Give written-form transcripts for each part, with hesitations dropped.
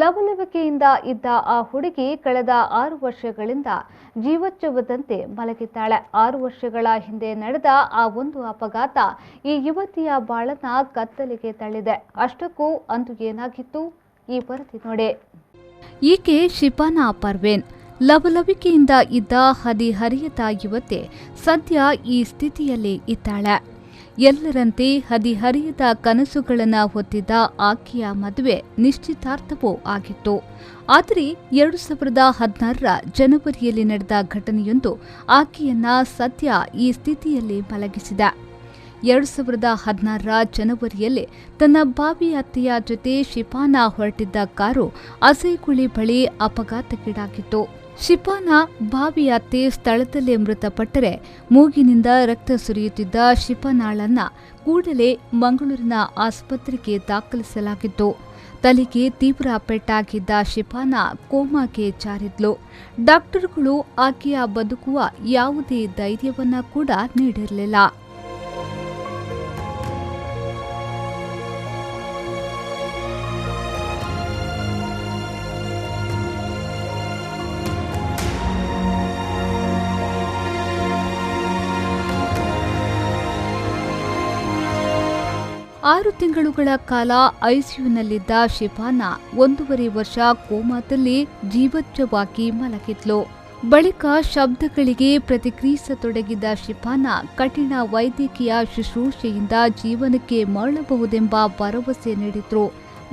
ಲವಲವಿಕೆಯಿಂದ ಇದ್ದ ಆ ಹುಡುಗಿ ಕಳೆದ 6 ವರ್ಷಗಳಿಂದ ಜೀವಚ್ಛವದಂತೆ ಮಲಗಿದ್ದಾಳೆ. 6 ವರ್ಷಗಳ ಹಿಂದೆ ನಡೆದ ಆ ಒಂದು ಅಪಘಾತ ಈ ಯುವತಿಯ ಬಾಳನ್ನ ಕತ್ತಲಿಗೆ ತಳ್ಳಿದೆ. ಅಷ್ಟಕ್ಕೂ ಅಂದು ಏನಾಗಿತ್ತು ಈ ವರದಿ ನೋಡಿ. ಈಕೆ ಶಿಫಾನಾ ಪರ್ವೇನ್. ಲವಲವಿಕೆಯಿಂದ ಇದ್ದ ಹದಿಹರಿಯದ ಯುವತೆ ಸದ್ಯ ಈ ಸ್ಥಿತಿಯಲ್ಲಿ ಇದ್ದಾಳೆ. ಎಲ್ಲರಂತೆ ಹದಿಹರಿಯದ ಕನಸುಗಳನ್ನು ಹೊತ್ತಿದ್ದ ಆಕೆಯ ಮದುವೆ ನಿಶ್ಚಿತಾರ್ಥವೂ ಆಗಿತ್ತು. ಆದರೆ 2016ರ ಜನವರಿಯಲ್ಲಿ ನಡೆದ ಘಟನೆಯೊಂದು ಆಕೆಯನ್ನ ಸದ್ಯ ಈ ಸ್ಥಿತಿಯಲ್ಲಿ ಮಲಗಿಸಿದೆ. 2016ರ ಜನವರಿಯಲ್ಲಿ ತನ್ನ ಬಾವಿ ಅತ್ತೆಯ ಜೊತೆ ಶಿಫಾನಾ ಹೊರಟಿದ್ದ ಕಾರು ಅಸೈಗುಳಿ ಬಳಿ ಅಪಘಾತಕ್ಕೀಡಾಗಿತ್ತು. ಶಿಫಾನಾ ಬಾವಿ ಅತ್ತೆ ಸ್ಥಳದಲ್ಲೇ ಮೃತಪಟ್ಟರೆ ಮೂಗಿನಿಂದ ರಕ್ತ ಸುರಿಯುತ್ತಿದ್ದ ಶಿಫಾನಾಳನ್ನ ಕೂಡಲೇ ಮಂಗಳೂರಿನ ಆಸ್ಪತ್ರೆಗೆ ದಾಖಲಿಸಲಾಗಿತ್ತು. ತಲೆಗೆ ತೀವ್ರ ಪೆಟ್ಟಾಗಿದ್ದ ಶಿಫಾನಾ ಕೋಮಾಗೆ ಜಾರಿದ್ಲು. ಡಾಕ್ಟರ್ಗಳು ಆಕೆಯ ಬದುಕುವ ಯಾವುದೇ ಧೈರ್ಯವನ್ನ ಕೂಡ ನೀಡಿರಲಿಲ್ಲ. ಆರು ತಿಂಗಳುಗಳ ಕಾಲ ಐಸಿಯುನಲ್ಲಿದ್ದ ಶಿಫಾನಾ 1.5 ವರ್ಷ ಕೋಮಾದಲ್ಲಿ ಜೀವಚ್ಛವಾಗಿ ಮಲಗಿದ್ಲು. ಬಳಿಕ ಶಬ್ದಗಳಿಗೆ ಪ್ರತಿಕ್ರಿಯಿಸತೊಡಗಿದ್ದ ಶಿಫಾನಾ ಕಠಿಣ ವೈದ್ಯಕೀಯ ಶುಶ್ರೂಷೆಯಿಂದ ಜೀವನಕ್ಕೆ ಮರಳಬಹುದೆಂಬ ಭರವಸೆ ನೀಡಿದ್ರು.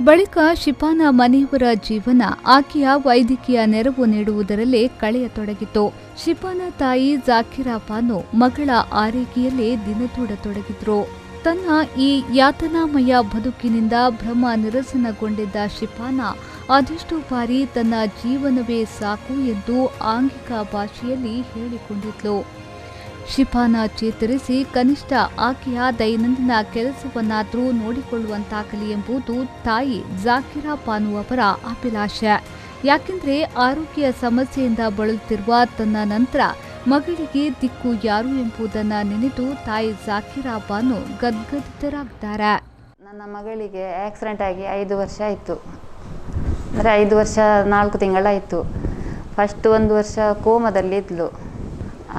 ಬಳಿಕ ಶಿಫಾನಾ ಮನೆಯವರ ಜೀವನ ಆಕೆಯ ವೈದ್ಯಕೀಯ ನೆರವು ನೀಡುವುದರಲ್ಲೇ ಕಳೆಯತೊಡಗಿತು. ಶಿಫಾನಾ ತಾಯಿ ಜಾಕಿರಾ ಬಾನು ಮಗಳ ಆರೈಕೆಯಲ್ಲೇ ದಿನದೂಡತೊಡಗಿದ್ರು. ತನ್ನ ಈ ಯಾತನಾಮಯ ಬದುಕಿನಿಂದ ಭ್ರಮ ನಿರಸನಗೊಂಡಿದ್ದ ಶಿಫಾನಾ ಅದೆಷ್ಟೋ ಬಾರಿ ತನ್ನ ಜೀವನವೇ ಸಾಕು ಎಂದು ಆಂಗಿಕ ಭಾಷೆಯಲ್ಲಿ ಹೇಳಿಕೊಂಡಿದ್ಲು. ಶಿಫಾನಾ ಚೇತರಿಸಿ ಕನಿಷ್ಠ ಆಕೆಯ ದೈನಂದಿನ ಕೆಲಸವನ್ನಾದರೂ ನೋಡಿಕೊಳ್ಳುವಂತಾಗಲಿ ಎಂಬುದು ತಾಯಿ ಜಾಕಿರಾ ಬಾನು ಅವರ ಅಭಿಲಾಷೆ. ಯಾಕೆಂದ್ರೆ ಆರೋಗ್ಯ ಸಮಸ್ಯೆಯಿಂದ ಬಳಲುತ್ತಿರುವ ತನ್ನ ನಂತರ ಮಗಳಿಗೆ ದಿಕ್ಕು ಯಾರು ಎಂಬುದನ್ನು ನೆನೆದು ತಾಯಿ ಜಾಕಿರಾ ಬಾನು ಗದ್ಗದಿತರಾಗಿದ್ದಾರೆ. ನನ್ನ ಮಗಳಿಗೆ ಆಕ್ಸಿಡೆಂಟ್ ಆಗಿ 5 ವರ್ಷ ಆಯಿತು. ಅಂದರೆ 5 ವರ್ಷ 4 ತಿಂಗಳಾಯಿತು. ಫಸ್ಟ್ 1 ವರ್ಷ ಕೋಮದಲ್ಲಿ ಇದ್ಲು.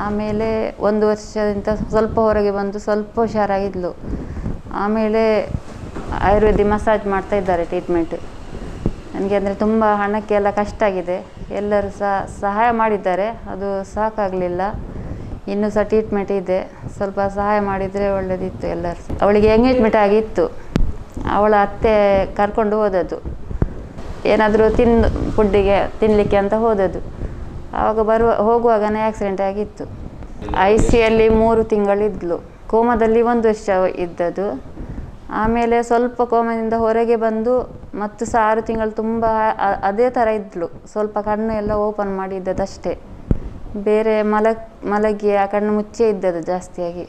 ಆಮೇಲೆ 1 ವರ್ಷದಿಂದ ಸ್ವಲ್ಪ ಹೊರಗೆ ಬಂದು ಸ್ವಲ್ಪ ಹುಷಾರಾಗಿದ್ಲು. ಆಮೇಲೆ ಆಯುರ್ವೇದಿಕ್ ಮಸಾಜ್ ಮಾಡ್ತಾ ಇದ್ದಾರೆ ಟ್ರೀಟ್ಮೆಂಟ್. ನನಗೆ ಅಂದರೆ ತುಂಬ ಹಣಕ್ಕೆಲ್ಲ ಕಷ್ಟ ಆಗಿದೆ. ಎಲ್ಲರೂ ಸಹಾಯ ಮಾಡಿದ್ದಾರೆ, ಅದು ಸಾಕಾಗಲಿಲ್ಲ. ಇನ್ನೂ ಸಹ ಟ್ರೀಟ್ಮೆಂಟ್ ಇದೆ, ಸ್ವಲ್ಪ ಸಹಾಯ ಮಾಡಿದರೆ ಒಳ್ಳೆಯದಿತ್ತು. ಎಲ್ಲರೂ ಅವಳಿಗೆ ಎಂಗೇಜ್ಮೆಂಟ್ ಆಗಿತ್ತು. ಅವಳ ಅತ್ತೆ ಕರ್ಕೊಂಡು ಹೋದದ್ದು, ಏನಾದರೂ ಫುಡ್ಡಿಗೆ ತಿನ್ನಲಿಕ್ಕೆ ಅಂತ ಹೋದದ್ದು. ಆವಾಗ ಹೋಗುವಾಗನೇ ಆಕ್ಸಿಡೆಂಟ್ ಆಗಿತ್ತು. ICUಯಲ್ಲಿ 3 ತಿಂಗಳಿದ್ಲು. ಕೋಮದಲ್ಲಿ 1 ವರ್ಷ ಇದ್ದದ್ದು. ಆಮೇಲೆ ಸ್ವಲ್ಪ ಕೋಮದಿಂದ ಹೊರಗೆ ಬಂದು ಮತ್ತು ಸಹ 6 ತಿಂಗಳು ತುಂಬ ಅದೇ ಥರ ಇದ್ಲು. ಸ್ವಲ್ಪ ಕಣ್ಣು ಎಲ್ಲ ಓಪನ್ ಮಾಡಿದ್ದದಷ್ಟೇ, ಬೇರೆ ಮಲಗಿ ಆ ಕಣ್ಣು ಮುಚ್ಚೇ ಇದ್ದದ್ದು ಜಾಸ್ತಿಯಾಗಿ.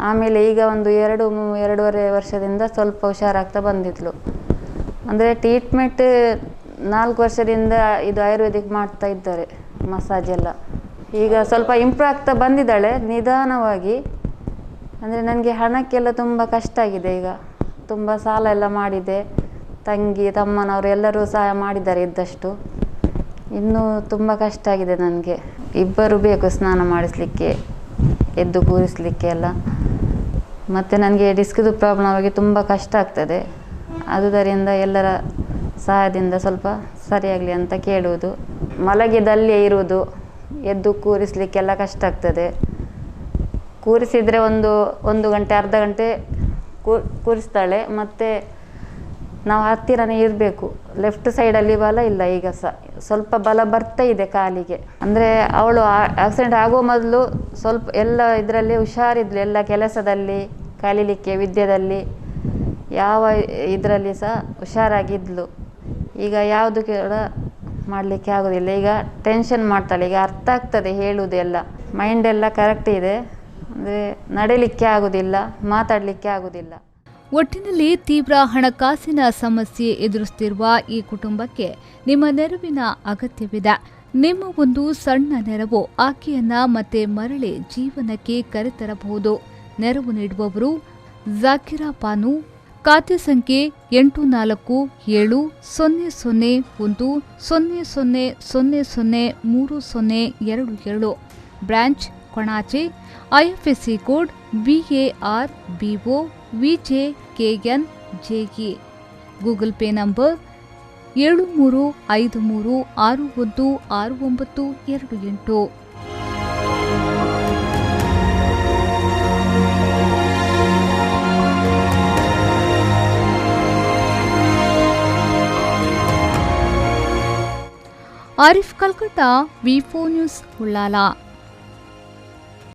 ಆಮೇಲೆ ಈಗ ಒಂದು 2-2.5 ವರ್ಷದಿಂದ ಸ್ವಲ್ಪ ಹುಷಾರಾಗ್ತಾ ಬಂದಿದ್ಲು. ಅಂದರೆ ಟ್ರೀಟ್ಮೆಂಟ್ 4 ವರ್ಷದಿಂದ ಇದು ಆಯುರ್ವೇದಿಕ್ ಮಾಡ್ತಾ ಇದ್ದಾರೆ, ಮಸಾಜ್ ಎಲ್ಲ. ಈಗ ಸ್ವಲ್ಪ ಇಂಪ್ರೂವ್ ಆಗ್ತಾ ಬಂದಿದ್ದಾಳೆ ನಿಧಾನವಾಗಿ. ಅಂದರೆ ನನಗೆ ಹಣಕ್ಕೆಲ್ಲ ತುಂಬ ಕಷ್ಟ ಆಗಿದೆ. ಈಗ ತುಂಬ ಸಾಲ ಎಲ್ಲ ಮಾಡಿದೆ. ತಂಗಿ ತಮ್ಮನವರು ಎಲ್ಲರೂ ಸಹಾಯ ಮಾಡಿದ್ದಾರೆ ಇದ್ದಷ್ಟು. ಇನ್ನೂ ತುಂಬ ಕಷ್ಟ ಆಗಿದೆ ನನಗೆ. ಇಬ್ಬರು ಬೇಕು ಸ್ನಾನ ಮಾಡಿಸಲಿಕ್ಕೆ, ಎದ್ದು ಕೂರಿಸಲಿಕ್ಕೆ ಎಲ್ಲ. ಮತ್ತು ನನಗೆ ಡಿಸ್ಕ್ದು ಪ್ರಾಬ್ಲಮ್ ಆಗಿ ತುಂಬ ಕಷ್ಟ ಆಗ್ತದೆ. ಆದುದರಿಂದ ಎಲ್ಲರ ಸಹಾಯದಿಂದ ಸ್ವಲ್ಪ ಸರಿಯಾಗಲಿ ಅಂತ ಕೇಳುವುದು. ಮಲಗಿದಲ್ಲೇ ಇರುವುದು, ಎದ್ದು ಕೂರಿಸಲಿಕ್ಕೆಲ್ಲ ಕಷ್ಟ ಆಗ್ತದೆ. ಕೂರಿಸಿದರೆ ಒಂದು ಗಂಟೆ ಅರ್ಧ ಗಂಟೆ ಕೂರಿಸ್ತಾಳೆ. ಮತ್ತು ನಾವು ಹತ್ತಿರನೇ ಇರಬೇಕು. ಲೆಫ್ಟ್ ಸೈಡಲ್ಲಿ ಬಲ ಇಲ್ಲ. ಈಗ ಸಹ ಸ್ವಲ್ಪ ಬಲ ಬರ್ತಾ ಇದೆ ಕಾಲಿಗೆ. ಅಂದರೆ ಅವಳು ಆಕ್ಸಿಡೆಂಟ್ ಆಗೋ ಮೊದಲು ಸ್ವಲ್ಪ ಎಲ್ಲ ಇದರಲ್ಲಿ ಹುಷಾರಿದ್ಲು. ಎಲ್ಲ ಕೆಲಸದಲ್ಲಿ, ಕಲೀಲಿಕ್ಕೆ, ವಿದ್ಯೆಯಲ್ಲಿ, ಯಾವ ಇದರಲ್ಲಿ ಸಹ ಹುಷಾರಾಗಿದ್ಲು. ಈಗ ಯಾವುದು ಕೂಡ ಮಾಡಲಿಕ್ಕೆ ಆಗೋದಿಲ್ಲ. ಈಗ ಟೆನ್ಷನ್ ಮಾಡ್ತಾಳೆ. ಈಗ ಅರ್ಥ ಆಗ್ತದೆ ಹೇಳುವುದೆಲ್ಲ, ಮೈಂಡೆಲ್ಲ ಕರೆಕ್ಟ್ ಇದೆ. ಅಂದರೆ ನಡೀಲಿಕ್ಕೆ ಆಗೋದಿಲ್ಲ, ಮಾತಾಡಲಿಕ್ಕೆ ಆಗೋದಿಲ್ಲ. ಒಟ್ಟಿನಲ್ಲಿ ತೀವ್ರ ಹಣಕಾಸಿನ ಸಮಸ್ಯೆ ಎದುರಿಸುತ್ತಿರುವ ಈ ಕುಟುಂಬಕ್ಕೆ ನಿಮ್ಮ ನೆರವಿನ ಅಗತ್ಯವಿದೆ. ನಿಮ್ಮ ಒಂದು ಸಣ್ಣ ನೆರವು ಆಕೆಯನ್ನ ಮತ್ತೆ ಮರಳಿ ಜೀವನಕ್ಕೆ ಕರೆತರಬಹುದು. ನೆರವು ನೀಡುವವರು ಜಾಕಿರಾ ಬಾನು, ಖಾತೆ ಸಂಖ್ಯೆ 84700100003027. Branch Konaje. IFSC code VARBOVJKNJE. Google Pay number 7353616928. Arif Kalkatta, ವಿ4 ನ್ಯೂಸ್, ಉಳ್ಳಾಲ.